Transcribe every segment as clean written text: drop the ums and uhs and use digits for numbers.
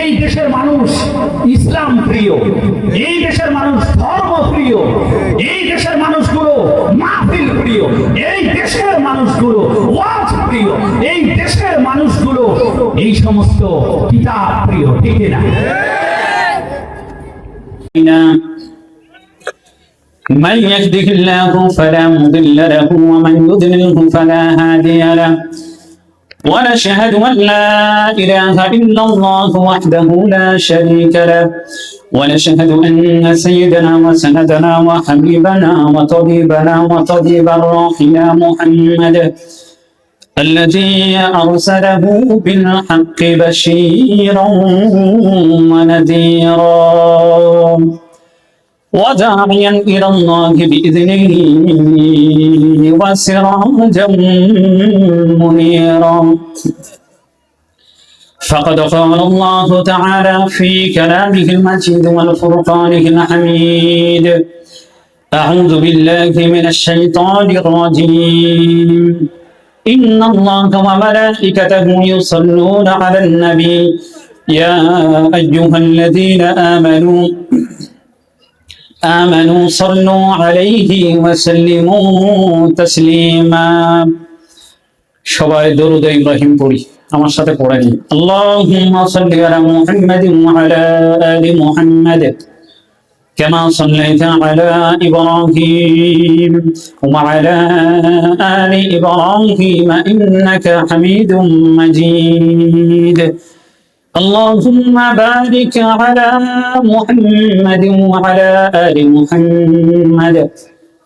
এই দেশের মানুষ ইসলাম প্রিয়, এই দেশের মানুষ ধর্ম প্রিয়, এই দেশের মানুষগুলো মাহফিল প্রিয়, এই দেশের মানুষগুলো ওয়াজ প্রিয়, এই দেশের মানুষগুলো এই সমস্ত কিতাব প্রিয়, ঠিক না? من يهده الله فلا مضل له ومن يضلله فلا هادي له ونشهد أن لا إله إلا الله وحده لا شريك له ونشهد أن سيدنا وسندنا وحبيبنا وطبيبنا وطبيب الروحنا محمد الذي أرسله بالحق بشيرا ونذيرا وداعيا إلى الله بإذنه وسراجا منيرا فقد قال الله تعالى في كلامه المجيد والفرقانه الحميد أعوذ بالله من الشيطان الرجيم إن الله وملائكته يصلون على النبي يا أيها الذين آمنوا صلوا عليه وسلموا تسليما সবাই দরুদ ইব্রাহিম পড়ি, আমার সাথে পড়ে নিন। আল্লাহুম্মা সাল্লি আলা মুহাম্মাদিন ওয়া আলা আলি মুহাম্মাদ কামা সাল্লাইতা আলা ইব্রাহিম ওয়া আলা আলি ইব্রাহিম ইন্নাকা হামিদুম মাজিদ। اللهم بارك على محمد وعلى آل محمد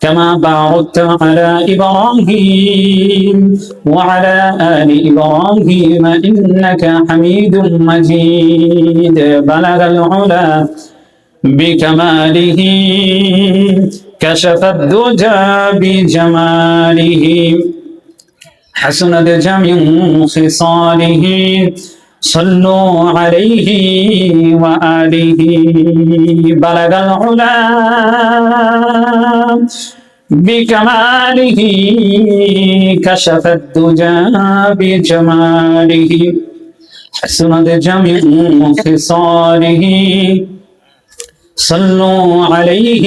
كما باركت على إبراهيم وعلى آل إبراهيم إنك حميد مجيد بلغ العلا بكماله كشف الدجى بجماله حسنت جميع خصاله صلوا عليه وآله بلغ العلا بكماله كشف الدجى بجماله حسنت جميع خصاله صلوا عليه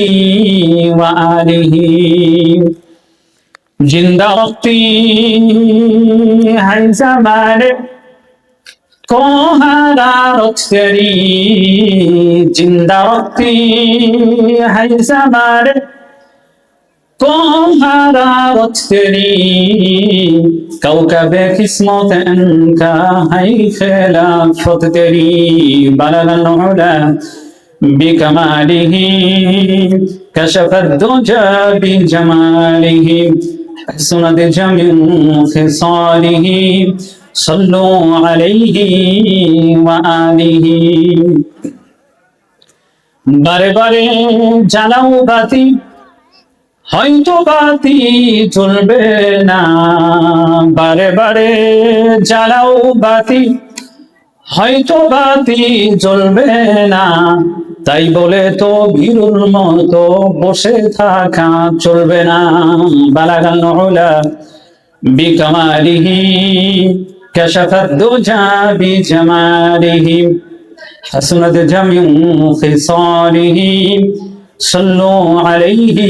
وآله जिंदा रखती है ज़माने को हरारत तेरी, जिंदा रखती है ज़माने को हरारत तेरी, कौकबे किस्मत इनका है खिलाफत तेरी, बलग अल-उला बिकमालिही कशफ अद-दुजा बिजमालिही हसनत जमीउ खिसालिही सल्लु अलैहि व आलिहि। बारे बारे জ্বালাও বাতি, হয়তো বাতি জ্বলবে না, বারে বারে জ্বালাও বাতি, হয়তো বাতি জ্বলবে না, তাই বলে তো ভীরুর মতো বসে থাকা চলবে না। বালাগাল উলা বিকামালিহি কাশাফাদ দুজা বিজামালিহি হাসনাত জামিউ খিসালিহি সাল্লু আলাইহি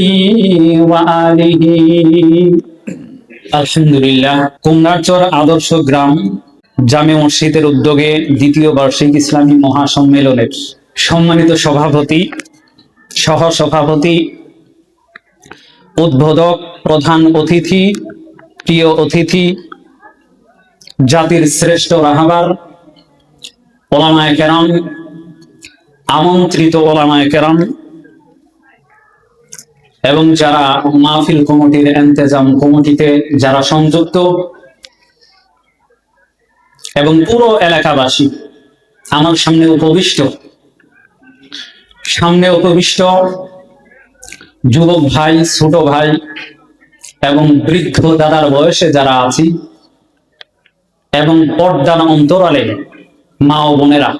ওয়া আলিহি। আলহামদুলিল্লাহ, কুমড়ারচর আদর্শ গ্রাম জামে মসজিদের উদ্যোগে দ্বিতীয় বার্ষিক ইসলামী মহাসম্মেলনের সম্মানিত সভাপতি, সহসভাপতি, উদ্বোধক, প্রধান অতিথি, প্রিয় অতিথি, জাতির শ্রেষ্ঠ রাহবার ওলামায়ে কেরাম, আমন্ত্রিত ওলামায়ে কেরাম এবং যারা মাহফিল কমিটির ইন্তেজাম কমিটিতে যারা সংযুক্ত এবং পুরো এলাকাবাসী, আমার সামনে উপবিষ্ট যুবক ভাই, ছোট ভাই এবং বৃদ্ধ দাদার বয়সে যারা আছি এবং পর্দার অন্তরালে মা ও বোনেরা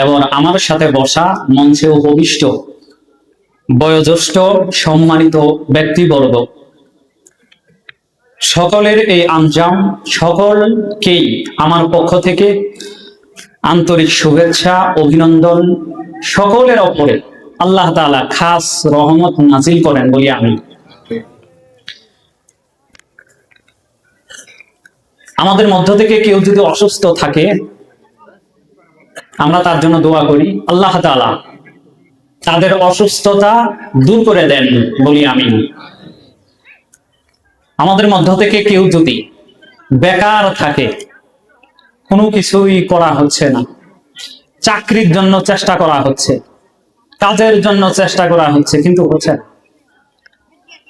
এবং আমার সাথে বসা মঞ্চে উপবিষ্ট বয়োজ্যেষ্ঠ সম্মানিত ব্যক্তিবর্গ, সকলের এই আঞ্জাম সকলকেই আমার পক্ষ থেকে আন্তরিক শুভেচ্ছা অভিনন্দন সকলের ওপরে আল্লাহ তাআলা খাস রহমত নাজিল করেন বলি আমি। আমাদের মধ্য থেকে কেউ যদি অসুস্থ থাকে আমরা তার জন্য দোয়া করি, আল্লাহ তাআলা তাদের অসুস্থতা দূর করে দেন বলি আমি। আমাদের মধ্য থেকে কেউ যদি বেকার থাকে, কোনো কিছুই করা হচ্ছে না, চাকরির জন্য চেষ্টা করা হচ্ছে, কাজের জন্য চেষ্টা করা হচ্ছে কিন্তু হচ্ছে না,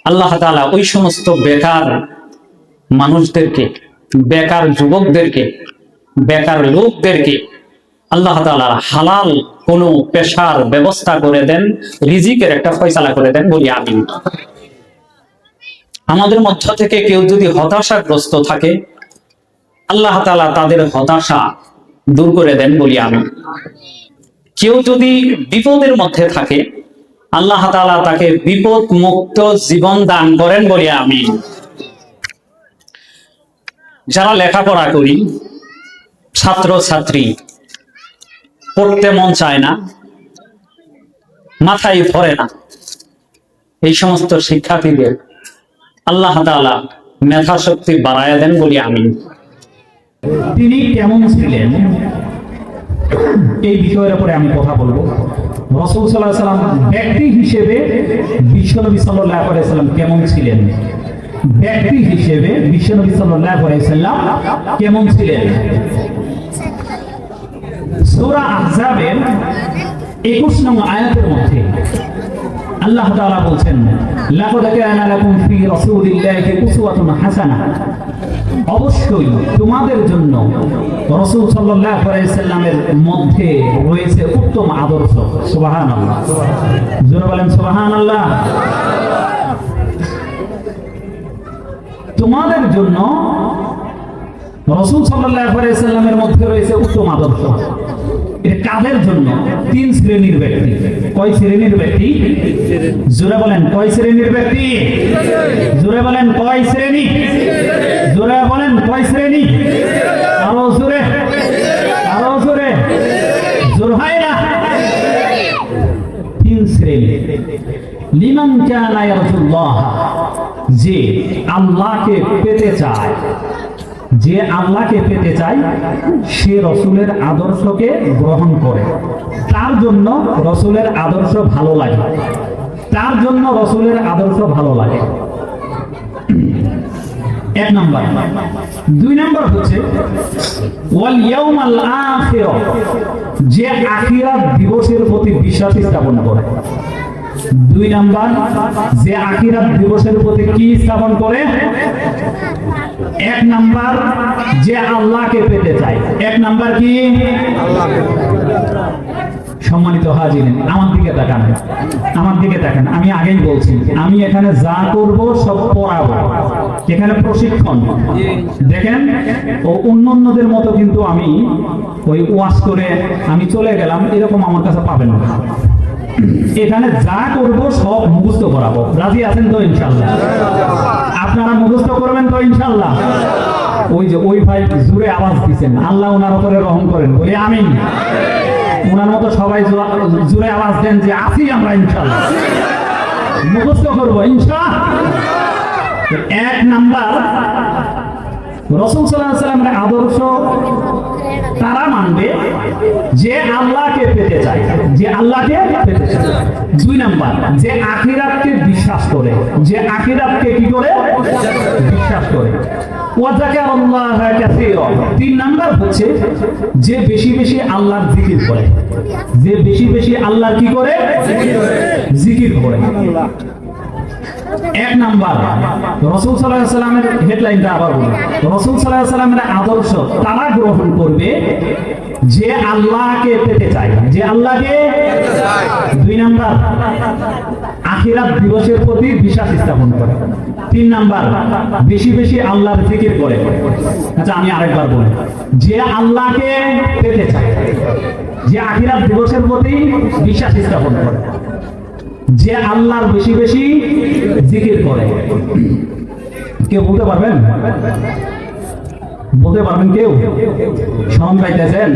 আল্লাহ তাআলা ওই সমস্ত বেকার মানুষদেরকে, বেকার যুবকদেরকে, বেকার লোকদেরকে আল্লাহ তাআলা হালাল কোনো পেশার ব্যবস্থা করে দেন, রিজিকের একটা ফয়সালা করে দেন বলি আমি। আমাদের মধ্য থেকে কেউ যদি হতাশাগ্রস্ত থাকে আল্লাহ তাআলা তাদের হতাশা দূর করে দেন বলি আমি। কেউ যদি বিপদের মধ্যে থাকে আল্লাহ তাআলা তাকে বিপদ মুক্ত জীবন দান করেন বলি আমি। যারা লেখাপড়া করি, ছাত্র ছাত্রী, পড়তে মন চায় না, মাথায় ধরে না, এই সমস্ত শিক্ষার্থীদের আল্লাহ তাআলা মেধা শক্তি বাড়ায় দেন বলি আমি। তিনি কেমন ছিলেন এই বিষয়ের উপরে আমি কথা বলবো। রাসূল সাল্লাল্লাহু আলাইহি সাল্লাম ব্যক্তি হিসেবে বিশ্বনবী সাল্লাল্লাহু আলাইহি সাল্লাম কেমন ছিলেন, ব্যক্তি হিসেবে বিশ্বনবী সাল্লাল্লাহু আলাইহি সাল্লাম কেমন ছিলেন। সূরা আহজাবের 21 নং আয়াতের মধ্যে আল্লাহ তাআলা বলছেন, লাকাদ কানা লাকুম ফি রাসূলিল্লাহি উসওয়াতুন হাসানাহ, অবশ্যই তোমাদের জন্য রাসূল সাল্লাল্লাহু আলাইহি সাল্লামের মধ্যে রয়েছে উত্তম আদর্শ। সুবহানাল্লাহ, জোরে বলেন সুবহানাল্লাহ। তোমাদের জন্য রাসূল সাল্লাল্লাহু আলাইহি সাল্লামের মধ্যে রয়েছে উত্তম আদর্শ। এটা কাদের জন্য? তিন শ্রেণীর ব্যক্তি। কয় শ্রেণীর ব্যক্তি? জোরে বলেন কয় শ্রেণীর ব্যক্তি? জোরে বলেন কয় শ্রেণী? জোরে বলেন কয় শ্রেণী? আরো জোরে, আরো জোরে, জোর হয় না। তিন শ্রেণী। লিমান কানা ইয়ারজুল্লাহ, যে আল্লাহকে পেতে চায়, যে আল্লাহকে পেতে চায় সে রসুলের আদর্শকে গ্রহণ করে, তার জন্য রসুলের আদর্শ ভালো লাগে, তার জন্য রসুলের আদর্শ ভালো লাগে। এক নম্বর। দুই নম্বর হচ্ছে ওয়াল ইয়াউমাল আখির, যে আখিরাত দিবসের প্রতি বিশ্বাস স্থাপন করে। দুই নাম্বার, যে আখিরাত দিবসের প্রতি কি স্থাপন করে? এক নাম্বার, যে আল্লাহকে পেতে চায়। এক নাম্বার কি? সম্মানিত হাজিরিন, আমার দিকে তাকান, আমার দিকে তাকান। আমি আগেই বলছি, আমি এখানে যা করব সব পড়াবো, এখানে প্রশিক্ষণ। দেখেন, ও অন্যদের মতো কিন্তু আমি ওই ওয়াজ করে আমি চলে গেলাম এরকম আমার কাছে পাবেন না। এখানে যা করব সব মুখস্থ করাবো। রাজি আছেন তো ইনশাআল্লাহ? আপনারা মুখস্থ করবেন তো ইনশাআল্লাহ? ওই যে ওই ভাই জোরে আওয়াজ দিচ্ছেন, আল্লাহ ওনার উপরে রহম করেন বলে আমিন। ওনার মতো সবাই জোরে আওয়াজ দেন যে আছি আমরা ইনশাআল্লাহ, মুখস্থ করবো ইনশাআল্লাহ। এক নাম্বার, রাসূল সাল্লাল্লাহু আলাইহি ওয়াসাল্লামের আদর্শ তারা মানবে যে আল্লাহকে পেতে চায়, যে আল্লাহকে পেতে চায়। দুই নাম্বার, যে আখিরাতকে বিশ্বাস করে, যে আখিরাতকে কি করে? বিশ্বাস করে। ওয়া যাকারাল্লাহা কাসীরা। তিন নাম্বার হচ্ছে যে বেশি বেশি আল্লাহর জিকির করে, যে বেশি বেশি আল্লাহর কি করে? জিকির করে। এক নাম্বার, রাসূল সাল্লাল্লাহু আলাইহি ওয়াসাল্লামের হেডলাইনটা আবার বলি, রাসূল সাল্লাল্লাহু আলাইহি ওয়াসাল্লামের আদর্শ তারা গ্রহণ করবে যে আল্লাহকে পেতে চায়, যে আল্লাহকে পেতে চায়। দুই নাম্বার, আখিরাত দিবসের প্রতি বিশ্বাস স্থাপন করে। তিন নাম্বার, বেশি বেশি আল্লাহর জিকির করে। আচ্ছা, আমি আরেকবার বলি, যে আল্লাহকে পেতে চায়, যে আখিরাত দিবসের প্রতি বিশ্বাস স্থাপন করে, যে আল্লাহর বেশি বেশি জিকির করে। কেউ বলতে পারবেন? বলতে পারবেন কেউ? শরম পাইতেছেন?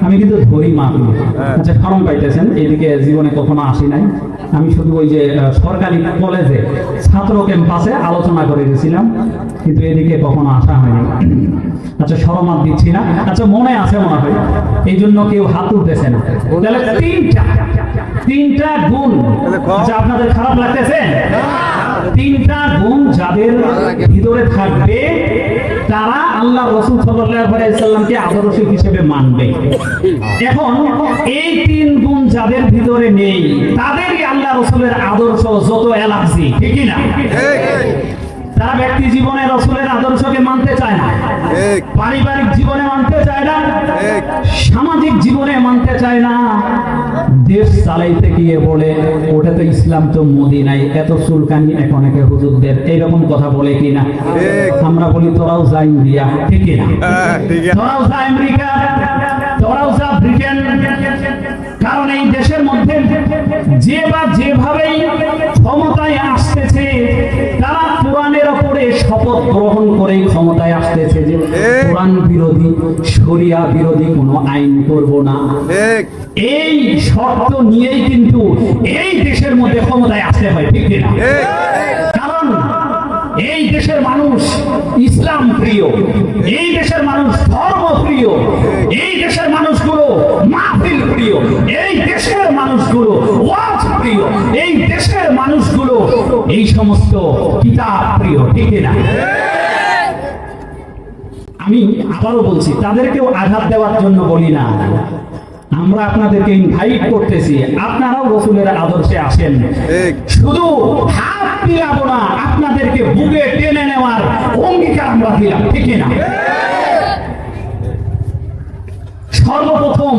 আমি কিন্তু ধরি মা। আচ্ছা, শরম পাইতেছেন, এদিকে জীবনে কখনো আসি নাই। আমি শুধু ওই যে সরকারি কলেজে ছাত্র ক্যাম্পাসে আলোচনা করে গেছিলাম, কিন্তু এদিকে কখনো আসা হয়নি। আচ্ছা, শরম আর দিচ্ছি না। আচ্ছা, মনে আছে মনে হয়, এই জন্য কেউ হাত তুলতেছে না। তাহলে তিনটা গুণ। আচ্ছা, আপনাদের খারাপ লাগতেছে? তিনটা গুণ যাদের ভিতরে থাকবে তারা আল্লাহ রাসূল সাল্লাল্লাহু আলাইহি সাল্লামকে আদর্শ হিসেবে মানবে। এখন এই তিন গুণ যাদের ভিতরে নেই তাদেরই আল্লাহ রাসূলের আদর্শ যত অ্যালার্জি, ঠিক কি না? তারা ব্যক্তি জীবনে রাসূলের আদর্শকে মানতে চায় না, পারিবারিক জীবনে মানতে চায় না, সামাজিক জীবনে মানতে চায় না। দেশ চালাইতে গিয়ে বলে ওটা তো ইসলাম তো মদিনায়, এত চুলকানি এখন একে হুজুরদের, এইরকম কথা বলে কিনা? আমরা বলি তোরাও যা ইন্ডিয়া, ঠিক কিনা? তোরাও যা আমেরিকা, তোরাও যা ব্রিটেন। কারণ এই দেশের মধ্যে যে বা যেভাবেই ক্ষমতায় আসতেছে তারা কোরআনের ওপরে শপথ গ্রহণ করে ক্ষমতায় আসতেছে যে কোরআন বিরোধী, শরিয়া বিরোধী কোনো আইন করব না। এই শর্ত নিয়েই কিন্তু এই দেশের মধ্যে ক্ষমতায় আসতে হয়, ঠিক কিনা? কারণ এই দেশের মানুষ ইসলাম প্রিয়, এই দেশের মানুষ ধর্ম প্রিয়, এই দেশের মানুষগুলো মাহফিল প্রিয়, এই দেশের মানুষগুলো ওয়াজ প্রিয়, এই দেশের মানুষগুলো এই সমস্ত কিতাব প্রিয়, ঠিক না? আমি আবারও বলছি, তাদেরকেও আঘাত দেওয়ার জন্য বলি না। আমরা আপনাদেরকে ইনভাইট করতেছি, আপনারাও রাসূলের আদর্শে আসেন। শুধু হাত মিলাবো না, আপনাদেরকে বুকে টেনে নেওয়ার অঙ্গীকার আমরা দিলাম, ঠিক না? সর্বপ্রথম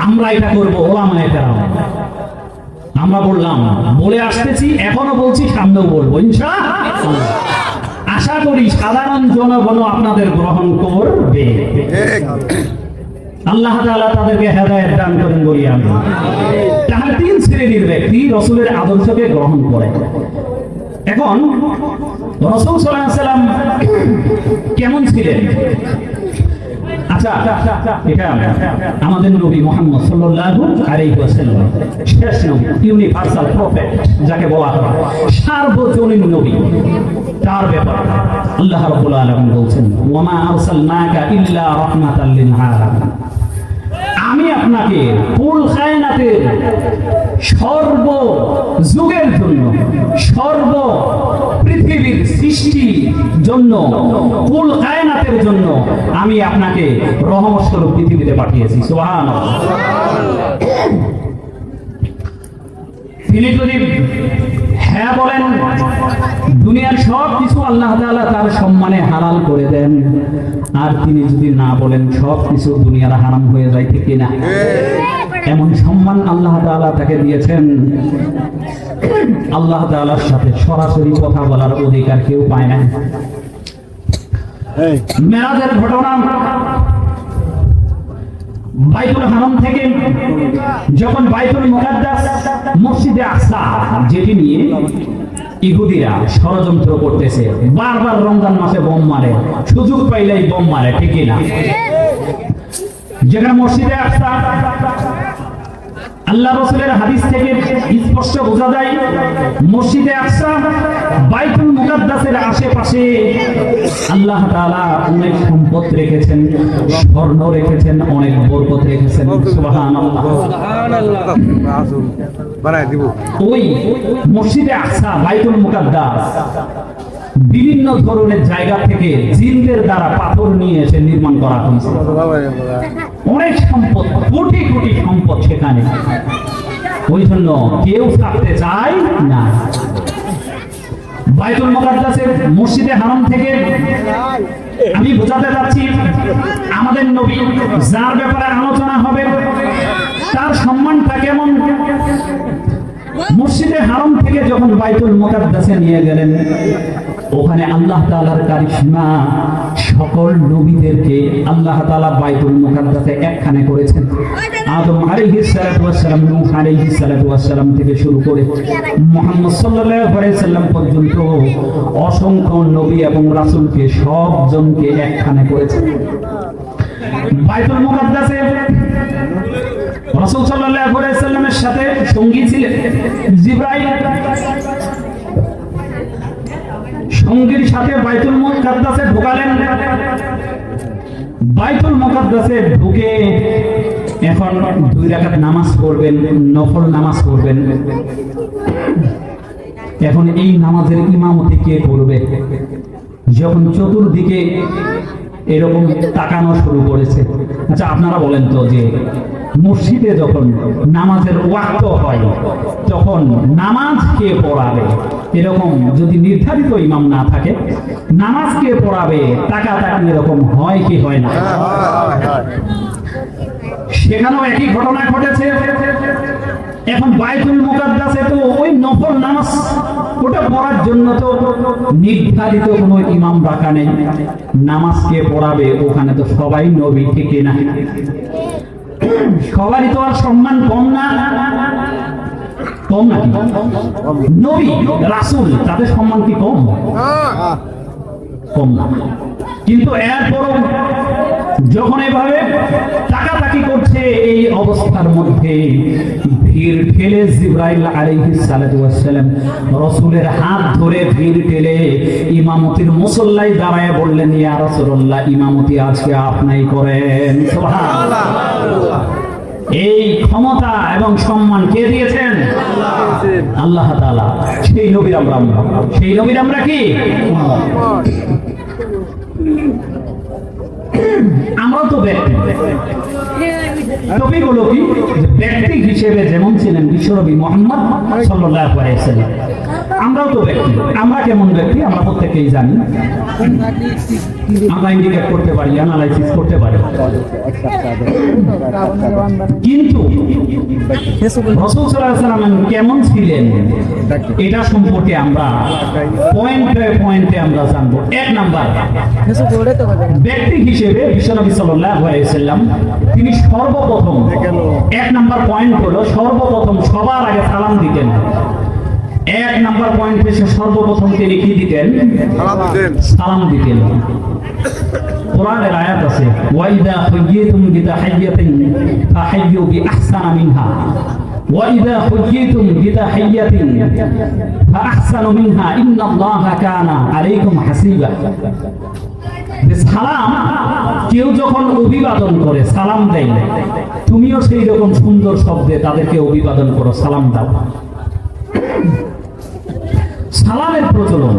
আমরা এটা করবো ওলামায়ে কেরাম। আমরা বললাম, বলে আসতেছি, এখনো বলছি, সামনেও বলবো ইনশাআল্লাহ। আশা করি সাধারণ জনগণ আপনাদের গ্রহণ করবে। আল্লাহ তাআলা তাদেরকে হেদায়েত দান করেন বলি আমি। তাহলে তিন শ্রেণীর ব্যক্তি রাসূলের আদর্শকে গ্রহণ করে। এখন রাসূল সাল্লাল্লাহু আলাইহি ওয়াসাল্লাম কেমন ছিলেন? আচ্ছা, এটা আমাদের নবী মুহাম্মদ সাল্লাল্লাহু আলাইহি ওয়াসাল্লাম শেষ নবী, ইউনিভার্সাল প্রফেট যাকে বলা হয়, সার্বজনীন নবী। তার ব্যাপারে আল্লাহ রাব্বুল আলামিন বলছেন, ওয়া মা আরসালনাকা ইল্লা রাহমাতাল লিল আলামিন। আমি আপনাকে কুল কায়নাতের সর্ব যুগের জন্য, সর্ব পৃথিবীর সৃষ্টির জন্য, কুল কায়নাতের জন্য আমি আপনাকে রহমত স্বরূপ পৃথিবীতে পাঠিয়েছি। সুবহানাল্লাহ। তিনি যদি হ্যাঁ বলেন, দুনিয়ার সব কিছু আল্লাহ তাআলা তার সম্মানে হালাল করে দেন, আর তিনি যদি না বলেন সব কিছু দুনিয়ার হারাম হয়ে যায়, ঠিক কিনা? এমন সম্মান আল্লাহ তাআলা তাকে দিয়েছেন, আল্লাহ তাআলার সাথে সরাসরি কথা বলার অধিকার কেউ পায় না। মেরাজের ঘটনা, বাইতুল হারাম থেকে যখন বাইতুল মুকাদ্দাস মসজিদে আকসা, যেটি নিয়ে ইহুদিরা ষড়যন্ত্র করতেছে, বারবার রমজান মাসে বোম মারে, সুযোগ পাইলেই বোম মারে, ঠিক না? যেখানে মসজিদে আকসা, আল্লাহ রাসূলের হাদিস থেকে স্পষ্ট বোঝা যায়, মসজিদে আকসা বাইতুল মুকাদ্দাসের আশেপাশে আল্লাহ তাআলা অনেক সম্পদ রেখেছেন, স্বর্ণ রেখেছেন, অনেক বরকত রেখেছেন। সুবহানাল্লাহ, সুবহানাল্লাহ। বানায় দিব ওই মসজিদে আকসা, বাইতুল মুকাদ্দাস বিভিন্ন ধরনের জায়গা থেকে জিনদের দ্বারা পাথর নিয়ে এসে নির্মাণ করা হয়েছে। অনেক সম্পদ, কোটি কোটি সম্পদ সেখানে। ওই জন্য কেউ থাকতে চায় না। বাইতুল মুকাদ্দাসের মসজিদে হারাম থেকে আমি বোঝাতে যাচ্ছি, আমাদের নবী যার ব্যাপারে আলোচনা হবে তার সম্মানটা কেমন। মসজিদে হারাম থেকে যখন বাইতুল মুকাদ্দাসে নিয়ে গেলেন, ওখানে আল্লাহ তাআলার কারিশমা, সকল নবীদেরকে আল্লাহ তাআলা বাইতুল মুকাদ্দাসে একখানে করেছেন। আদম আলাইহিস সালাতু ওয়াস সালাম, নূহ আলাইহিস সালাতু ওয়াস সালাম থেকে শুরু করে মুহাম্মদ সাল্লাল্লাহু আলাইহি সাল্লাম পর্যন্ত অসংখ্য নবী এবং রাসূলকে সবজনকে একখানে করেছেন। বাইতুল মুকাদ্দাসে রাসূল সাল্লাল্লাহু আলাইহি সাল্লামের সাথে সঙ্গী ছিলেন জিবরাইল। সঙ্গীর সাথে বাইতুল মুকাদ্দাসে ঢোকালেন। বাইতুল মুকাদ্দাসে ঢুকে এখন 2 রাকাত নামাজ পড়বেন, নফল নামাজ পড়বেন। এখন এই নামাজের ইমামতি কে করবে? যখন চতুর্দিকে এরকম তাকানো শুরু করেছে, আচ্ছা আপনারা বলেন তো, যে মসজিদে যখন নামাজের ওয়াক্ত হয় তখন নামাজ কে পড়াবে? এরকম যদি নির্ধারিত ইমাম না থাকে, নামাজ কে পড়াবে? তাকাতাকি এরকম হয় কি হয় না? সেখানেও একই ঘটনা ঘটেছে। এখন বাইতুল মুকাদ্দাসে তো ওই নফল নামাজ, ওটা পড়ার জন্য তো নির্ধারিত কোনো ইমাম রাখা নেই। নামাজ কে পড়াবে? ওখানে তো সবাই নবী, ঠিক না? সবারই তো আর সম্মান কম না, কম নাকি? নবী রাসূল তাদের সম্মান কি কম? কম না। কিন্তু এরপরও যখন এভাবে তাকাতাকি করছে, এই অবস্থার মধ্যে ভিড় ঠেলে জিবরাইল আলাইহিস সালাতু ওয়াস সালাম রাসূলের হাত ধরে ভিড় ঠেলে ইমামতির মুসল্লায় দাঁড়ায় বললেন, ইয়া রাসূলুল্লাহ, ইমামতি আজকে আপনিই করেন। সুবহানাল্লাহ। এই ক্ষমতা এবং সম্মান কে দিয়েছেন? আল্লাহ তাআলা। সেই নবীর আমরা, সেই নবীর আমরা কি? আমরা তো ব্যক্তি। টপিক হলো কি, ব্যক্তি হিসেবে যেমন ছিলেন বিশ্বনবী মুহাম্মদ সাল্লাল্লাহু আলাইহি ওয়াসাল্লাম, আমরাও তো ব্যক্তি। আমরা কেমন ব্যক্তি আমরা প্রত্যেকেই জানি। আমরা ইন্ডিকেট করতে পারি, অ্যানালাইসিস করতে পারি। কিন্তু রাসূল সাল্লাল্লাহু আলাইহি ওয়াসাল্লাম কেমন ছিলেন এটা সম্পর্কে আমরা পয়েন্টে পয়েন্টে আমরা জানবো। 1 নাম্বার, ব্যক্তি হিসেবে বিশ্বনবী সাল্লাল্লাহু আলাইহি ওয়াসাল্লাম তিনি সর্বপ্রথম, 1 নাম্বার পয়েন্ট হলো সর্বপ্রথম সবার আগে সালাম দিতেন। 1 নাম্বার পয়েন্ট হচ্ছে সর্বপ্রথম তিনি কি দিতেন? সালাম দিতেন। কোরআনের আয়াত আছে, ওয়াইদা হুয়্যিতুম বিতাহিয়্যাতিন ফাহাইয়্যু বিআহসানা মিনহা ওয়াইদা হুয়্যিতুম বিতাহিয়্যাতিন ফাআহসানু মিনহা ইন্নাল্লাহা কানা আলাইকুম হাসিবা। সালাম, কেউ যখন অভিবাদন করে, সালাম দেয়, তুমিও সেই রকম সুন্দর শব্দে তাদেরকে অভিবাদন করো, সালাম দাও। সালামের প্রচলন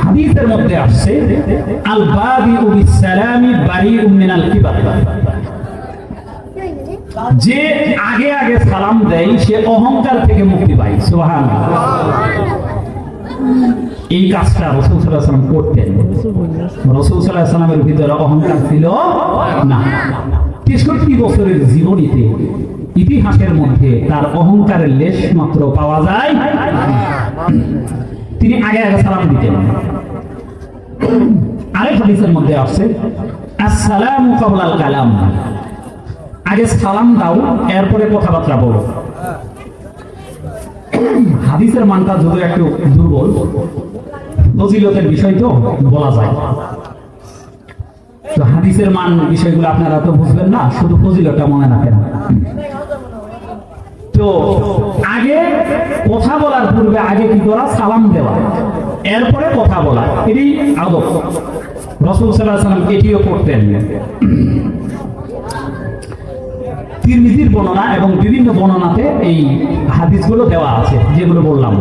হাদিসের মধ্যে আসছে, আল বাদিউ বিসসালামি বারিউম মিনাল কিবার। যে আগে আগে সালাম দেয় সে অহংকার থেকে মুক্তি পায়। সুবহানাল্লাহ। এই কাজটা রাসূল সাল্লাল্লাহু আলাইহি ওয়াসাল্লাম করতেন। রাসূল সাল্লাল্লাহু আলাইহি ওয়াসাল্লামের ভিতরে অহংকার ছিল না। 63 বছরের জীবনীতে, ইতিহাসের মধ্যে তার অহংকারের লেশ মাত্র পাওয়া যায়। তিনি আগে আগে সালাম দিতেন। আরেক হাদিসের মধ্যে আছে, আসসালামু ক্বাবলাল কালাম, আগে সালাম দাও এরপরে কথাবার্তা বলো। হাদিসের মানটা যদিও একটু দুর্বল, ফজিলতের বিষয় তো বলা যায়। তো হাদিসের মান বিষয়গুলো আপনারা তো বুঝবেন না, শুধু ফজিলতটা মনে রাখেন। তো আগে কথা বলার পূর্বে আগে কি করা? সালাম দেওয়া, এরপরে কথা বলা। এটাই আদব। রাসূল সাল্লাল্লাহু আলাইহি ওয়াসাল্লাম এটিও করতেন। তিরমিজির বর্ণনা এবং বিভিন্ন বর্ণনাতে এই হাদিসগুলো দেওয়া আছে, যেগুলো বললাম।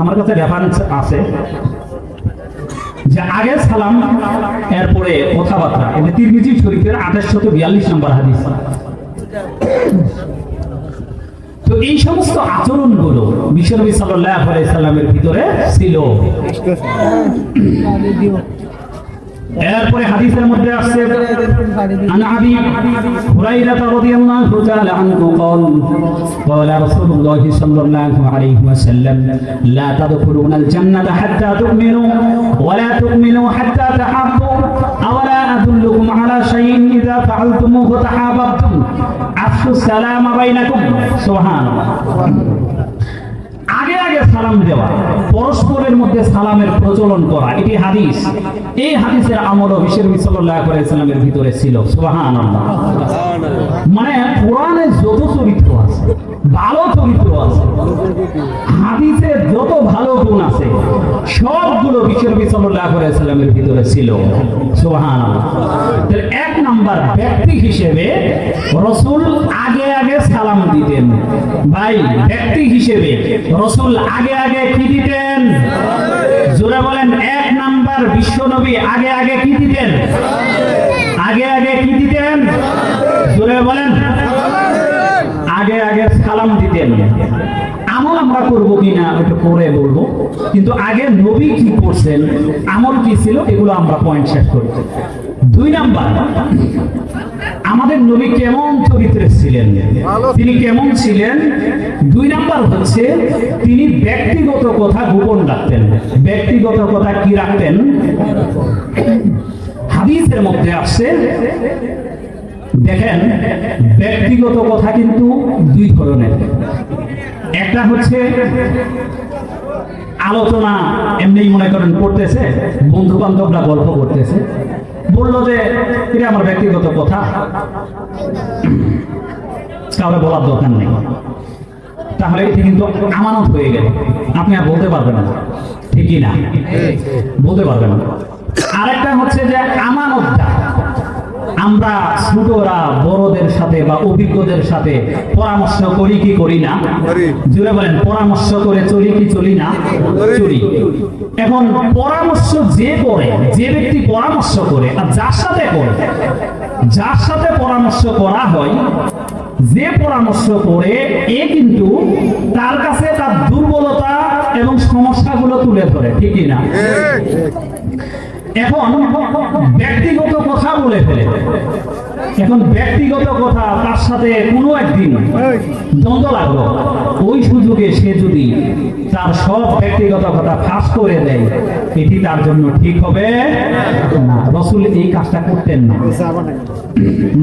আমার কাছে রেফারেন্স আছে যে আগে সালাম এরপরে কথাবার্তা। এটা তিরমিজি শরীফের 2842 নম্বর হাদিস। তো এই সমস্ত আচরণগুলো বিশ্বনবী সাল্লাল্লাহু আলাইহি সাল্লামের ভিতরে ছিল। এরপরে হাদিসের মধ্যে আসছে আন আবি হুরায়রা রাদিয়াল্লাহু তাআলা আনহু قال قال رسول الله صلى الله عليه وسلم لا تدخلون الجنة حتى تؤمنوا ولا تؤمنوا حتى تحابوا أولا أدلكم على شيء إذا فعلتموه تحاببتم أفشوا السلام بينكم سبحان الله আগে আগে সালাম দেওয়া, পরস্পরের মধ্যে সালামের প্রচলন করা, এটি হাদিস। এই হাদিসের আমল বিশ্বনবী সাল্লাল্লাহু আলাইহি ওয়াসাল্লামের ভিতরে ছিল। সুবহানাল্লাহ। মানে কোরআনে যত চরিত্র আছে, ভালো চরিত্র আছে, হাদিসে যত ভালো গুণ আছে, সবগুলো বিশ্বনবী সাল্লাল্লাহু আলাইহি ওয়াসাল্লামের ভিতরে ছিল। সুবহানাল্লাহ। তাহলে এক নাম্বার ব্যক্তি হিসেবে রাসূল আগে আগে সালাম দিতেন। ভাই, ব্যক্তি হিসেবে রাসূল আগে আগে কি দিতেন? জোরে বলেন। এক নাম্বার বিশ্বনবী আগে আগে কি দিতেন? আগে আগে কি দিতেন? জোরে বলেন। আগে আগে সালাম দিতেন। আমল আমরা করবো কিনা ওটা পরে বলবো, কিন্তু আগে নবী কি করছেন, আমল কি ছিল, এগুলো আমরা পয়েন্ট শেষ করি। দুই নাম্বার, আমাদের নবী কেমন চরিত্রের ছিলেন, তিনি কেমন ছিলেন। দুই নাম্বার হচ্ছে তিনি ব্যক্তিগত কথা গোপন রাখতেন। ব্যক্তিগত কথা কি রাখতেন? হাদিসের মধ্যে আসছে, দেখেন ব্যক্তিগত কথা কিন্তু দুই ধরনের। একটা হচ্ছে আলোচনা, এমনি মনে করেন করতেছে, বন্ধু বান্ধবরা গল্প করতেছে, বললো যে এটা আমার ব্যক্তিগত কথা, কাউকে বলার দরকার নেই, তাহলে এটি কিন্তু আমানত হয়ে গেল, আপনি আর বলতে পারবেন না, ঠিকই না, বলতে পারবেন না। আরেকটা হচ্ছে যে আমানতটা আমরা ছোটরা বড়দের সাথে বা অভিজ্ঞদের সাথে পরামর্শ করি কি করি না? জুড়ে বলেন। পরামর্শ করে চলি কি চলি না? চলি। এখন পরামর্শ যে করে, যে ব্যক্তি পরামর্শ করে আর যার সাথে করে, যার সাথে পরামর্শ করা হয়, যে পরামর্শ করে এ কিন্তু তার কাছে তার দুর্বলতা এবং সমস্যাগুলো তুলে ধরে, ঠিকই না? এখন ব্যক্তিগত কথা বলে ফেলে। এখন ব্যক্তিগত কথা, তার সাথে কোনো একদিন দ্বন্দ্ব লাগলো, ওই সুযোগে সে যদি তার সব ব্যক্তিগত কথা ফাঁস করে দেয়, এটি তার জন্য ঠিক হবে না। রাসূল এই কাজটা করতেন না।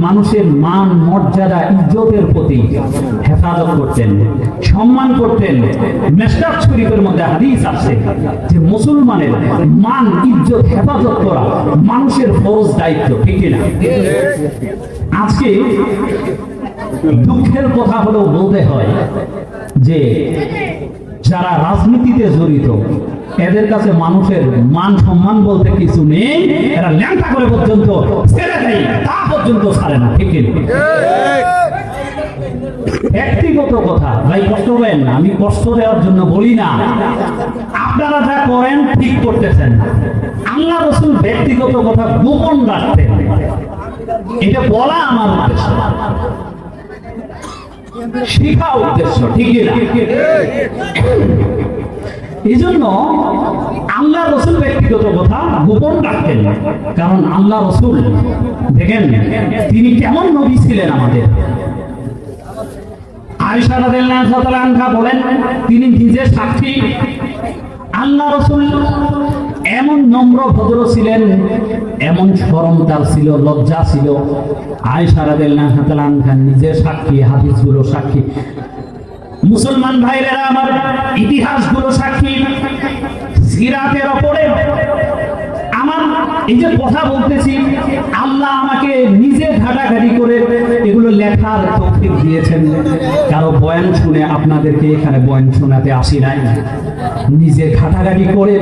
মানুষের মান মর্যাদা ইজ্জতের প্রতি হেফাজত করতেন, সম্মান করতেন। মিশকাত শরীফের মধ্যে হাদিস আছে যে মুসলমানের মান ইজ্জত হেফাজত করা মানুষের ফরজ দায়িত্ব, ঠিক না? আজকে দুঃখের কথা হলেও বলতে হয় যে যারা রাজনীতিতে জড়িত, এদের কাছে মানুষের মান সম্মান বলতে কিছু নেই। এরা ল্যাংটা করে পর্যন্ত ছেড়ে দেয়, তা পর্যন্ত ছাড়ে না, ঠিক না? ব্যক্তিগত কথা, ভাই কষ্ট পাবেন না, আমি কষ্ট দেওয়ার জন্য বলি না, আপনারা যা করেন ঠিক করতেছেন। আল্লাহ রাসূল ব্যক্তিগত কথা গোপন রাখতেন, এটা বলা আমার উদ্দেশ্য, শিখা উদ্দেশ্য, ঠিক না? এই জন্য আল্লাহ রাসূল ব্যক্তিগত কথা গোপন রাখতেন, কারণ আল্লাহ রাসূল দেখেন তিনি কেমন নবী ছিলেন। আমাদের আয়েশা রাদিয়াল্লাহু তাআলা আনহা বলেন, তিনি নিজে সাক্ষী, আল্লাহ রাসূল এমন নম্র ভদ্র ছিলেন, এমন শরম তার ছিল, লজ্জা ছিল। আয়েশা রাদিয়াল্লাহু তাআলা আনহা নিজে সাক্ষী, হাদিসগুলো সাক্ষী, মুসলমান ভাইরা আমার ইতিহাসগুলো সাক্ষী, সিরাতের উপরে আমার এই যে কথা বলতেছি, আল্লাহ আমাকে নিজে ঘাটাঘাটি করে এগুলো লেখার তৌফিক দিয়েছেন। কারো বয়ান শুনে আপনাদেরকে এখানে বয়ান শোনাতে আসি নাই, নিজে ঘাটাঘাটি করে,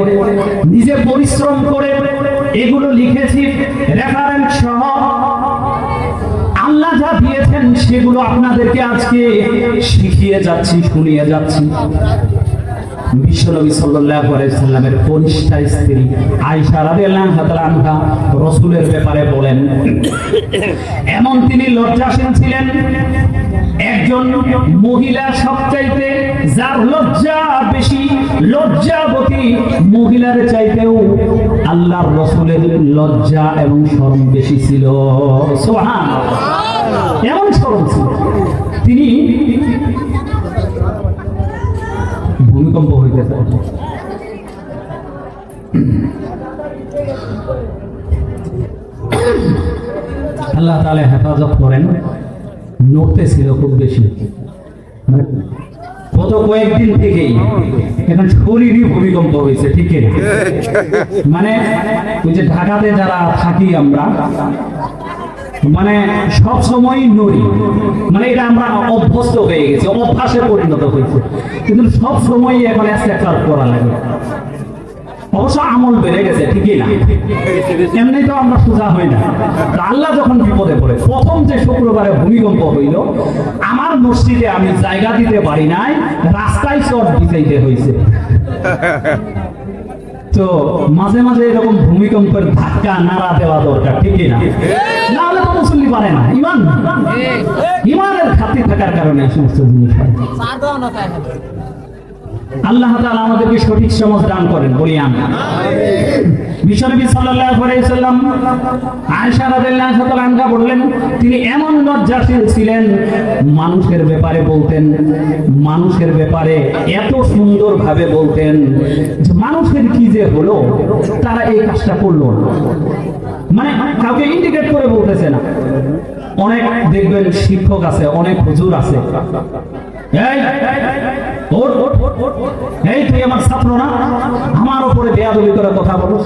নিজে পরিশ্রম করে এগুলো লিখেছি, রেফারেন্স সহ। আল্লাহ যা দিয়েছেন সেগুলো আপনাদেরকে আজকে শিখিয়ে যাচ্ছি, শুনিয়ে যাচ্ছি। বিশ্বনবী সাল্লাল্লাহু আলাইহি ওয়াসাল্লামের কনিষ্ঠা স্ত্রী আয়েশা রাদিয়াল্লাহু তাআলা আনহা রাসূলের ব্যাপারে বলেন, এমন তিনি লজ্জাশীল ছিলেন, একজন মহিলা সবচাইতে যার লজ্জা বেশি, লজ্জাবতী মহিলার চাইতেও আল্লাহর রাসূলের লজ্জা এবং শরম বেশি ছিল। সুবহানাল্লাহ, এমন শরম ছিল। তিনি ভূমিকম্প হইতেছে, আল্লাহ তাআলা হেফাজত করেন, নড়তেছিল খুব বেশি, মানে গত কয়েকদিন থেকেই এখন শরীরই ভূমিকম্প হয়েছে, ঠিক না? মানে ওই যে ঢাকাতে যারা থাকি আমরা, মানে সব সময় নড়ি, মানে এটা আমরা অভ্যস্ত হয়ে গেছি, অভ্যাসে পরিণত হয়েছে, কিন্তু সব সময় এখন ইস্তেগফার করা লাগে। অবশ্য আমল বেড়ে গেছে, ঠিকই না? এমনি তো আমরা সোজা হই না। আল্লাহ যখন বিপদে পড়ে, প্রথম যে শুক্রবারে ভূমিকম্প হইল, আমার মসজিদে আমি জায়গা দিতে পারি নাই, রাস্তায় চট বিছাইতে হয়েছে। তো মাঝে মাঝে এরকম ভূমিকম্পের ধাক্কা নাড়া দেওয়া দরকার, ঠিকই না? না হলে তো মুসল্লি পারে না। ইমানের খাতির থাকার কারণে এই সমস্ত জিনিস হয়। আল্লাহ তাআলা আমাদেরকে সঠিক সমঝ দান করেন, বলি আমিন। বিশ্বনবী সাল্লাল্লাহু আলাইহি ওয়াসাল্লাম আয়েশা রাদিয়াল্লাহু তাআলা আনহা বললেন, তিনি এমন লজ্জাশীল ছিলেন, মানুষের ব্যাপারে বলতেন, মানুষের ব্যাপারে এত সুন্দরভাবে বলতেন যে মানুষের কি যে হলো, তারা এই কাজটা করলো না, মানে কাউকে ইন্ডিকেট করে বলতেছে না। অনেক দেখবেন শিক্ষক আছে, অনেক হুজুর আছে, এই তুই আমার ছাত্র না, আমার উপরে বেয়াদবি করে কথা বলিস।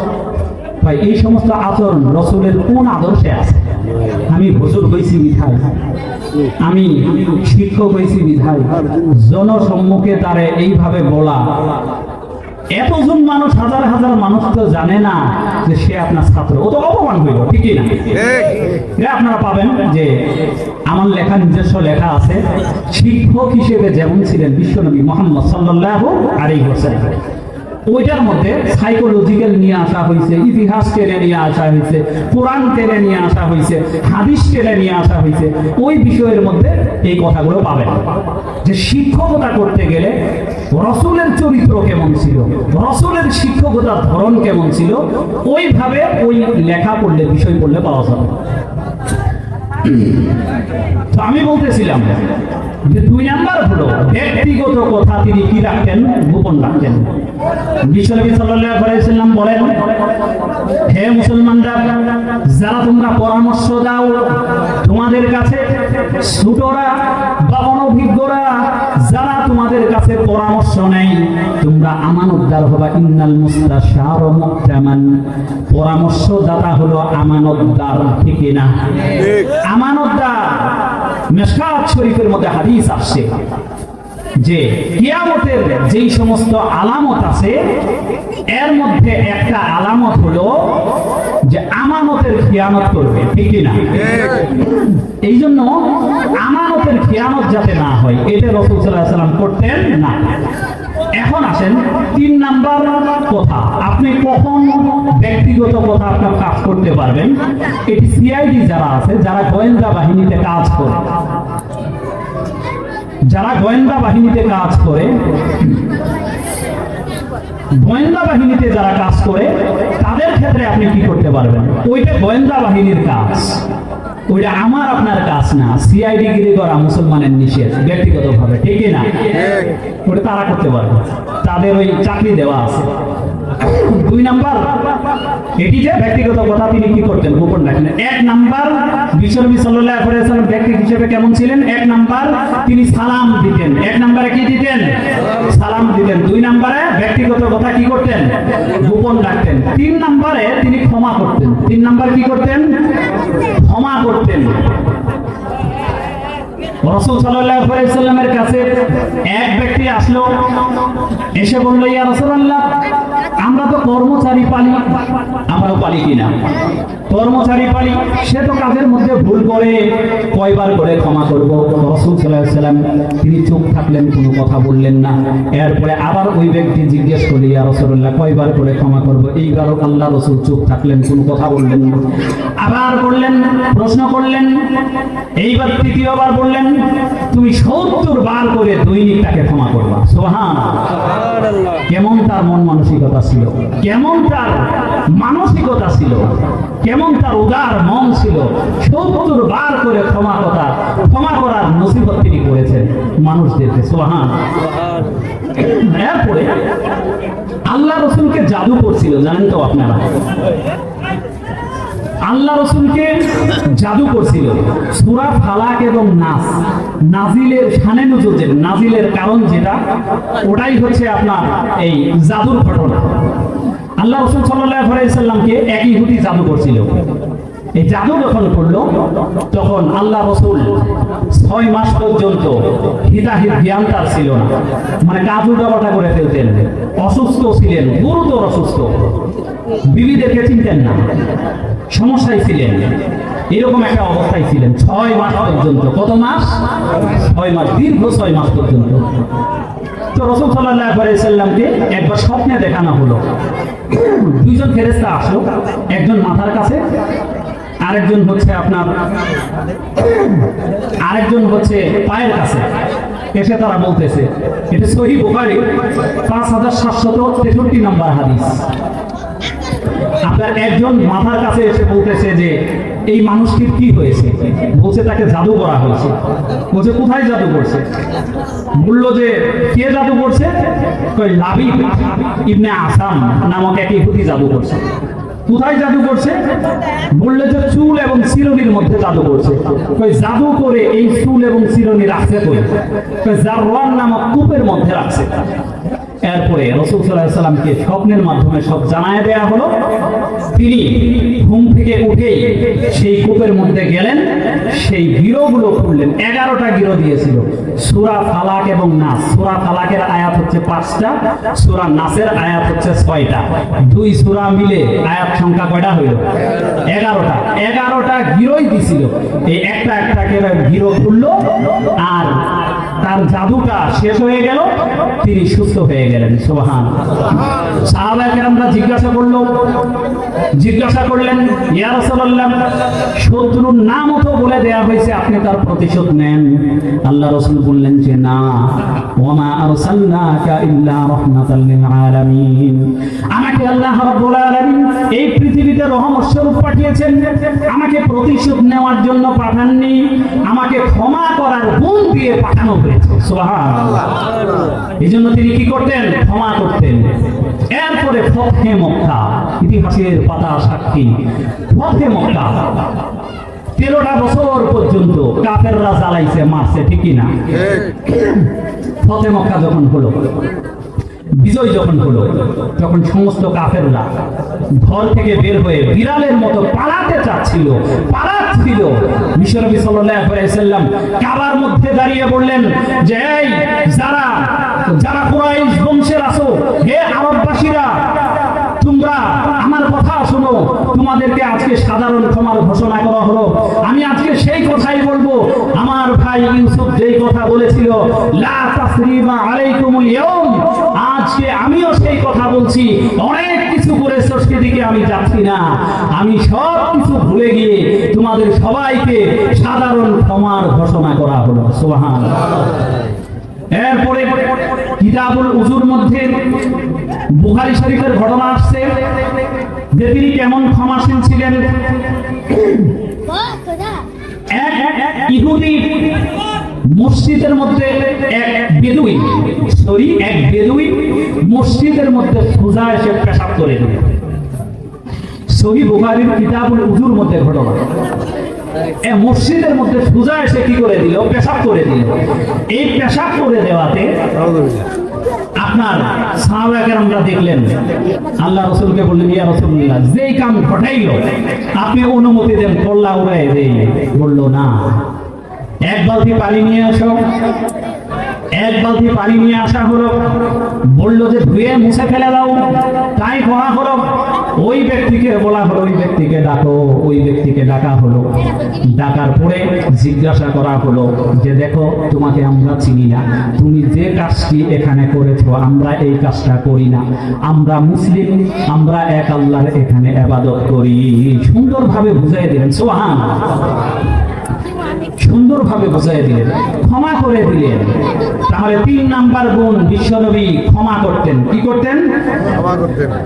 ভাই, এই সমস্ত আচরণ রাসূলের কোন আদর্শে আছে? আমি হুজুর হইছি বিধায়, আমি শিক্ষক হইছি বিধায় জনসম্মুখে তারে এইভাবে বলা, এতজন মানুষ, হাজার হাজার মানুষ তো জানে না যে সে আপনার ছাত্র, ও তো অপমান হইল, ঠিকই না? আপনারা পাবেন যে আমার লেখা, নিজস্ব লেখা আছে, শিক্ষক হিসেবে যেমন ছিলেন বিশ্বনবী মুহাম্মদ সাল্লাল্লাহু আলাইহি ওয়াসাল্লাম, ওইটার মধ্যে সাইকোলজিক্যাল নিয়ে আসা হয়েছে, ইতিহাস টেনে নিয়ে আসা হয়েছে, কোরআন টেনে নিয়ে আসা হয়েছে, হাদিস টেনে নিয়ে আসা হয়েছে। ওই বিষয়ের মধ্যে এই কথাগুলো পাবেন যে শিক্ষকতা করতে গেলে রাসূলের চরিত্র কেমন ছিল, রাসূলের শিক্ষকতার ধরন কেমন ছিল, ওইভাবে ওই লেখা পড়লে, বিষয় পড়লে পাওয়া যাবে। তো আমি বলতেছিলাম যে 2 নাম্বার হলো ব্যক্তিগত কথা তিনি কি রাখতেন? গোপন রাখতেন। বিশ্বনবী সাল্লাল্লাহু আলাইহি ওয়াসাল্লাম বলেন, হে মুসলমানরা, যারা তোমরা পরামর্শ দাও, তোমাদের কাছে ছোটরা বা অনভিজ্ঞরা যারা তোমাদের কাছে পরামর্শ নেয়, তোমরা আমানতদার হবা। ইন্নাল মুস্তাশার মুক্তামান, পরামর্শদাতা হলো আমানতদার, ঠিক না? আমানতদার। মিশকাত শরীফের মধ্যে হাদিস আসছে যে কিয়ামতের যেই সমস্ত আলামত আছে, এর মধ্যে একটা আলামত হলো যে আমানতের খিয়ানত করবে, ঠিক না? এই জন্য আমানতের খিয়ানত যাতে না হয়, এটা রাসূল সাল্লাল্লাহু আলাইহি ওয়াসাল্লাম করতেন না। এখন আসেন 3 নাম্বার কথা, আপনি কখন ব্যক্তিগত কথা আপনার কাজ করতে পারবেন? এটি সিআইডি যারা আছে, যারা গোয়েন্দা বাহিনীতে কাজ করে, যারা গোয়েন্দা বাহিনীতে কাজ করে, গোয়েন্দা বাহিনীতে যারা কাজ করে, তাদের ক্ষেত্রে আপনি কি করতে পারবেন? ওইটা গোয়েন্দা বাহিনীর কাজ, ওইটা আমার আপনার কাজ না। সিআইডি গিরি করা মুসলমানের নিষেধ ব্যক্তিগতভাবে, ঠিক না? ওটা তারা করতে পারবে, তাদের ওই চাকরি দেওয়া আছে। 2 নাম্বার, এটি যে ব্যক্তিগত কথা তিনি কি করতেন? গোপন রাখেন। 1 নাম্বার, বিশ্বনবী সাল্লাল্লাহু আলাইহি ওয়াসাল্লাম ব্যক্তি হিসেবে কেমন ছিলেন? 1 নাম্বার, তিনি সালাম দিতেন। 1 নাম্বারে কি দিতেন? সালাম দিতেন। 2 নাম্বারে ব্যক্তিগত কথা কি করতেন? গোপন রাখতেন। 3 নাম্বারে তিনি ক্ষমা করতেন। 3 নাম্বার কি করতেন? ক্ষমা করতেন। রাসূল সাল্লাল্লাহু আলাইহি ওয়াসাল্লামের কাছে এক ব্যক্তি আসলো, এসে বলল, ইয়া রাসূলুল্লাহ, আমরা তো কর্মচারী পালি, আমরাও পালি কিনা? কর্মচারী পালি, সে তো কাজের মধ্যে ভুল করে, কয়বার করে ক্ষমা করব? রাসূল সাল্লাল্লাহু আলাইহি ওয়াসাল্লাম তিনি চুপ থাকলেন, কোনো কথা বললেন না। এরপরে আবার ওই ব্যক্তি জিজ্ঞেস করল, ইয়া রাসূলুল্লাহ কয়বার করে ক্ষমা করব? এইবারও আল্লাহ রাসূল চুপ থাকলেন, কোনো কথা বললেন না। আবার বললেন, প্রশ্ন করলেন, এইবার তৃতীয়বার বললেন, তুমি 70 বার করে দৈনিক তাকে ক্ষমা করবা। সুবহানাল্লাহ। কেমন তার মন মানসিকতা ছিল, কেমন তার মানসিকতা ছিল, কেমন তার উদার মন ছিল। 70 বার করে ক্ষমা করার নসিহত তিনি করেছেন মানুষদেরকে। সুবহানাল্লাহ। এরপরে আল্লাহ রাসূলকে জাদু করছিল, জানেন তো আপনারা? আল্লাহ রাসূলকে জাদু করছিল। সূরা ফালাক এবং নাস নাজিলের শানে নুজুল, যে নাজিলের কারণ যেটা, ওটাই হচ্ছে আপনার এই জাদুর ঘটনা। আল্লাহ রাসূল সাল্লাল্লাহু আলাইহি সাল্লামকে এক ইহুদি জাদু করছিল। এই জাদু যখন করলো, তখন আল্লাহ রাসূল 6 মাস পর্যন্ত হিতাহিত জ্ঞান তার ছিল না, মানে কাজ উল্টাপাল্টা করে ফেলতেন, অসুস্থ ছিলেন, গুরুতর অসুস্থ, বিবিদেরকে চিনতেন না, সমস্যায় ছিলেন, এরকম একটা অবস্থায় ছিলেন 6 মাস পর্যন্ত। কত মাস? 6 মাস, দীর্ঘ 6 মাস পর্যন্ত। তো রাসূল সাল্লাল্লাহু আলাইহি সাল্লামকে একবার স্বপ্নে দেখানো হলো, দুইজন ফেরেশতা আসলো, একজন মাথার কাছে, আরেকজন হচ্ছে পায়ের কাছে। এসে তারা বলতেছে, এটা সহিহ বুখারী 5763 নম্বর হাদিস। আপনার একজন মাথার কাছে এসে বলতেছে যে এই মানুষটির কি হয়েছে? বলছে তাকে জাদু করা হয়েছে। বলছে কোথায় জাদু করছে? বললো যে কে জাদু করছে? কই লাবিব ইবনে আসাম নামক এক ইহুদি জাদু করছে। কোথায় জাদু করছে? বললে যে চুল এবং চিরুনির মধ্যে জাদু করছে। কই জাদু করে এই চুল এবং চিরুনি রাখছে কই? কই জারওয়ান নামক কূপের মধ্যে রাখছে। এরপরে রাসূল সাল্লাল্লাহু আলাইহি সাল্লামকে স্বপ্নের মাধ্যমে সব জানায় দেয়া হলো। তিনি ঘুম থেকে উঠেই সেই কূপের মধ্যে গেলেন, সেই গিরোগুলো খুললেন। 11টা গিরো দিয়েছিল। সূরা ফালাক এবং নাস, সূরা ফালাকের আয়াত হচ্ছে 5টা, সূরা নাসের আয়াত হচ্ছে 6টা। দুই সূরা মিলে আয়াত সংখ্যা কয়টা হইল? 11টা। 11টা গিরোই দিছিল। এই একটা একটা করে গিরো খুললো, আর তার জাদুটা শেষ হয়ে গেল, তিনি সুস্থ হয়ে গেলেন। সুবহানাল্লাহ। সাহাবায়ে কেরামরা জিজ্ঞাসা করলেন, ইয়া রাসূলুল্লাহ, শত্রুর নামও তো বলে দেয়া হয়েছে, আপনি তার প্রতিশোধ নেন? আল্লাহ রাসূল বললেন যে না, ওয়ামা আরসালনাকা ইল্লা রাহমাতাল লিল আলামিন, আমাকে আল্লাহ রাব্বুল আলামিন এই পৃথিবীতে রহমত স্বরূপ পাঠিয়েছেন, আমাকে প্রতিশোধ নেওয়ার জন্য পাঠাননি, আমাকে ক্ষমা করার গুণ দিয়ে পাঠানো হয়েছে। সুবহানাল্লাহ। এজন্য তিনি কি করতেন? ক্ষমা করতেন। এরপরে ফতহে মক্কা, ইতিহাসের পাতা সাক্ষী। ফতহে মক্কা 13টা বছর পর্যন্ত কাফেররা জ্বালাইছে, মারছে, ঠিক না? ফতহে মক্কা যখন হলো, বিজয় যখন হলো, তখন সমস্ত কাফেররা ঘর থেকে বের হয়ে বিড়ালের মতো পালাতে চাচ্ছিল। বিশ্বনবী সাল্লাল্লাহু আলাইহি সাল্লাম কাবার মধ্যে দাঁড়িয়ে বললেন যে এই যারা কুরাইশ বংশের আছো, হে আরববাসীরা, তোমরা আমার কথা শোনো, তোমাদেরকে আজকে সাধারণ ক্ষমার ঘোষণা করা হলো। আমি আজকে সেই কথাই বলবো, আমার ভাই ইউসুফ যেই কথা বলেছিল, লা তাসরিবা আলাইকুমুল ইয়াউম, আজকে আমিও সেই কথা বলছি। অনেক কিছু করেছো, সেদিকে আমি যাচ্ছি না, আমি সব কিছু ভুলে গিয়ে তোমাদের সবাইকে সাধারণ ক্ষমার ঘোষণা করা হলো। সুবহানাল্লাহ। এরপরে কিতাবুল উজুর মধ্যে বুখারী শরীফের ঘটনা আসছে যে তিনি কেমন ক্ষমাশীল ছিলেন। এক ইহুদি মসজিদের মধ্যে এক বেদুইন মসজিদের মধ্যে সোজা এসে পেশাব করে দিল। সহিহ বুখারীর কিতাবুল উজুর মধ্যে ঘটনা। মসজিদের মধ্যে সোজা এসে কি করে দিল? পেশাব করে দিল। এই পেশাব করে দেওয়াতে আপনার সাহাবায়ে কেরামরা দেখলেন, আল্লাহ রাসূলকে বললেন, ইয়া রাসূলুল্লাহ, যেই কাম ঘটাইলো আপনি অনুমতি দেন, কল্লা উড়াই দেই। বলল না, এক বালতি পানি নিয়ে আসো। এক বালতি পানি নিয়ে আসা হলো, বললো যে ধুয়ে মুছে ফেলে দাও। তাই করা হলো। ওই ব্যক্তিকে বলা হলো, ওই ব্যক্তিকে ডাকো। ওই ব্যক্তিকে ডাকা হলো। ডাকার পরে জিজ্ঞাসা করা হলো যে দেখো, তোমাকে আমরা চিনি না, তুমি যে কাজটি এখানে করেছো আমরা এই কাজটা করি না, আমরা মুসলিম, আমরা এক আল্লাহর এখানে ইবাদত করি। সুন্দরভাবে বুঝাই দিলেন, সুবহানাল্লাহ, সুন্দরভাবে বুঝাই দিলেন, ক্ষমা করে দিলেন। তাহলে 3 নাম্বার গুণ, বিশ্বনবী ক্ষমা করতেন। কি করতেন?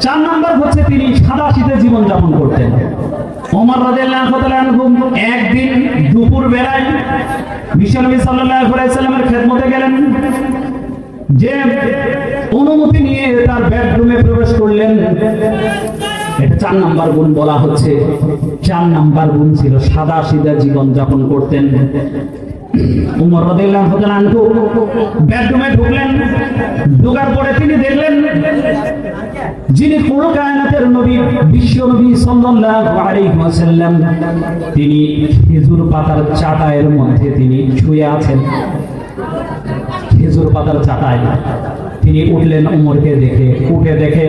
4 নাম্বার হচ্ছে তিনি সাদাসিধে জীবন যাপন করতেন। ওমর রাদিয়াল্লাহু তাআলা আনহু একদিন দুপুর বেলায় বিশ্বনবী সাল্লাল্লাহু আলাইহি ওয়াসাল্লামের খেদমতে গেলেন। যে অনুমতি নিয়ে তার বেডরুমে প্রবেশ করলেন। এটা 4 নাম্বার গুণ বলা হচ্ছে। 4 নাম্বার গুণ ছিল সাদাসিধে জীবন যাপন করতেন। ওমর রাদিয়াল্লাহু তাআলা আনহু বেডরুমে ঢুকলেন। ঢোকার পরে তিনি দেখলেন যিনি পুরো কায়নাতের নবী, বিশ্ব নবী সাল্লাল্লাহু আলাইহি ওয়াসাল্লাম, তিনি খেজুর পাতার চাটাইয়ের মধ্যে তিনি শুয়ে আছেন। খেজুর পাতার চাটাই। তিনি উঠলেন ওমরকে দেখে। উঠে দেখে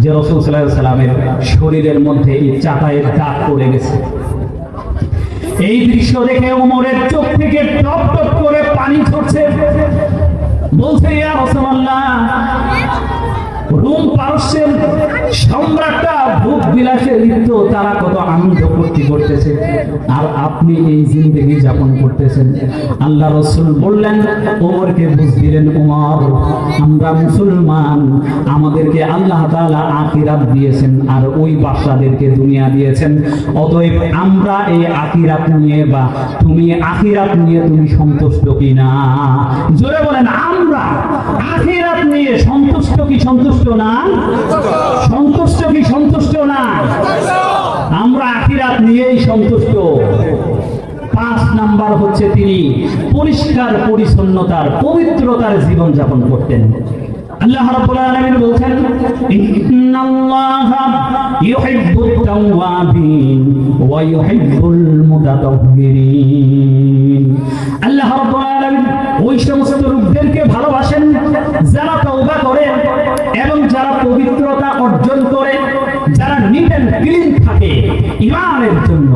যে রাসূল সাল্লাল্লাহু আলাইহি ওয়াসাল্লামের শরীরের মধ্যে এই চাটাইয়ের দাগ পড়ে গেছে। এই দৃশ্য দেখে ওমরের চোখ থেকে টপ টপ করে পানি ঝরছে। বলছে, ইয়া রাসূলুল্লাহ, রোম পারস্যের সম্রাটটা ভোগ বিলাসে লিপ্ত, তারা কত আনন্দ ফুর্তি করতেছে, আর আপনি এই জিন্দেগি যাপন করতেছেন। আল্লাহ রাসূল বললেন, ওমরকে বুঝ দিলেন, ওমর, আমরা মুসলমান, আমাদেরকে আল্লাহ তাআলা আখিরাত দিয়েছেন, আর ওই বাদশাদেরকে দুনিয়া দিয়েছেন। অতএব আমরা এই আখিরাত নিয়ে, বা তুমি আখিরাত নিয়ে তুমি সন্তুষ্ট কিনা? জোরে বলেন, আমরা আখিরাত নিয়ে সন্তুষ্ট কি সন্তুষ্ট না? সন্তুষ্ট কি সন্তুষ্ট না? আমরা আখিরাত নিয়েই সন্তুষ্ট। 5 নাম্বার হচ্ছে তিনি পরিষ্কার পরিচ্ছন্নতার, পবিত্রতার জীবন যাপন করতেন। আল্লাহ রাব্বুল আলামিন বলেন, ইন্নাল্লাহা ইউহিব্বুত তাওয়াবিন ওয়া ইউহিব্বুল মুতাতাহহিরিন। আল্লাহ রাব্বুল আলামিন ওই সমস্ত লোকদেরকে ভালোবাসেন যারা তওবা করে এবং যারা পবিত্রতা অর্জন করে, যারা নিট এন্ড ক্লিন থাকে ঈমানের জন্য,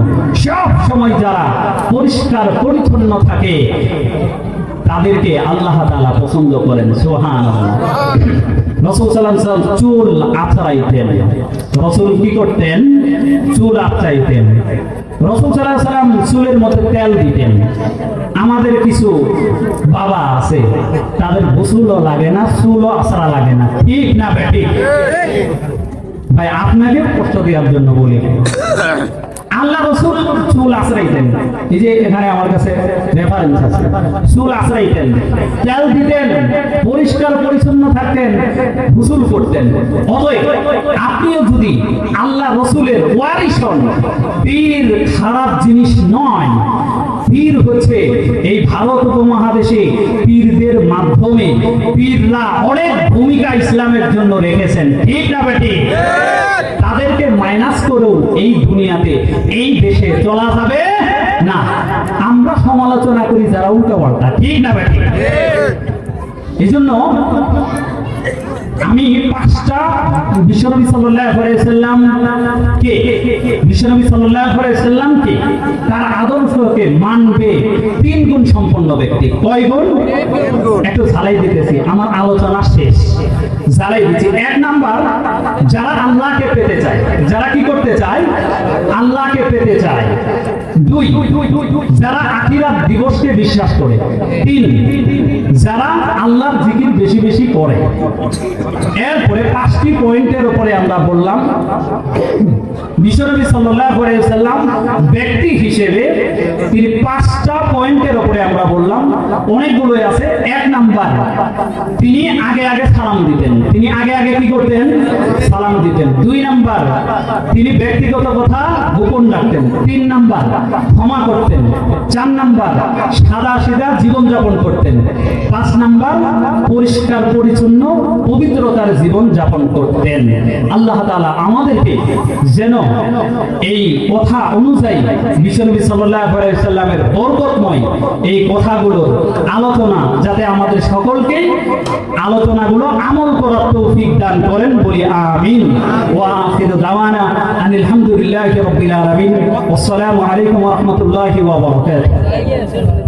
সব সময় যারা পরিষ্কার পরিচ্ছন্ন থাকে, তাদেরকে আল্লাহ তাআলা পছন্দ করেন। সুবহানাল্লাহ। রাসূল সাল্লাল্লাহু আলাইহি ওয়াসাল্লাম চুল আঁচড়াইতেন। রাসূল কি করতেন? চুল আঁচড়াইতেন। রাসূল সাল্লাল্লাহু আলাইহি ওয়াসাল্লাম চুলের মধ্যে তেল দিতেন। আমাদের কিছু বাবা আছে, তাদের গোসলও লাগে না, চুলও আঁচড়া লাগে না। ঠিক না বেঠিক? ভাই আপনাকে কষ্ট দেওয়ার জন্য বলি, আল্লাহ রাসূল চুল আঁচড়াইতেন। এই যে এখানে আমার কাছে রেফারেন্স আছে, চুল আঁচড়াইতেন, তেল দিতেন, পরিষ্কার পরিচ্ছন্ন থাকতেন, গোসল করতেন। অতএব আপনিও যদি আল্লাহ রাসূলের ওয়ারিস হন, পীর খারাপ জিনিস নয়। পীর হচ্ছে এই ভারত উপমহাদেশে পীরদের মাধ্যমে পীররা অনেক ভূমিকা ইসলামের জন্য রেখেছেন। ঠিক না বেটি? তাদেরকে মাইনাস করেও এই দুনিয়াতে, এই দেশে চলা যাবে না। আমরা সমালোচনা করি যারা উল্টো পাল্টা। ঠিক না বেটি? এই জন্য আমি 5টা বিশ্বনবী সাল্লাল্লাহু আলাইহি ওয়াসাল্লাম কে, বিশ্বনবী সাল্লাল্লাহু আলাইহি ওয়াসাল্লাম কে, তার আদর্শকে মানবে 3 গুণ সম্পন্ন ব্যক্তি। কয় গুণ? একটু ঝালাই দিতেছি, আমার আলোচনা শেষ, ঝালাই দিচ্ছি। 1 নাম্বার, যারা আল্লাহকে পেতে চায়। যারা কি করতে চায়? আল্লাহকে পেতে চায়। 2, যারা আখিরাত দিবসকে বিশ্বাস করে। 3, যারা আল্লাহর জিকির বেশি বেশি করে। এরপরে 5টি পয়েন্টের উপরে আমরা বললাম বিশ্বনবী সাল্লাল্লাহু আলাইহি ওয়াসাল্লাম ব্যক্তি হিসেবে তিনি 5টা পয়েন্টের উপরে আমরা বললাম, অনেকগুলো আছে। 1 নাম্বার, তিনি আগে আগে সালাম দিতেন। তিনি আগে আগে কি করতেন? সালাম দিতেন। 2 নাম্বার, তিনি ব্যক্তিগত কথা গোপন রাখতেন। 3 নাম্বার, ক্ষমা করতেন। 4 নাম্বার, সাদা সিধা জীবন যাপন করতেন। 5 নাম্বার, পরিষ্কার পরিচ্ছন্ন পবিত্রতার জীবন যাপন করতেন। আল্লাহ তাআলা আমাদেরকে যেন এই কথা অনুযায়ী বিশ্বনবী সাল্লাল্লাহু আলাইহি ওয়াসাল্লামের বরকতময় এই কথাগুলো আলোচনা, যাতে আমাদের সকলকে আলোচনাগুলো আমল করার তৌফিক দান করেন, বলি আমিন। ওয়া আখিরু দাওয়ানা আনিল হামদুলিল্লাহি রাব্বিল আলামিন। আসসালামু আলাইকুম ওয়া রাহমাতুল্লাহি ওয়া বারাকাতুহু।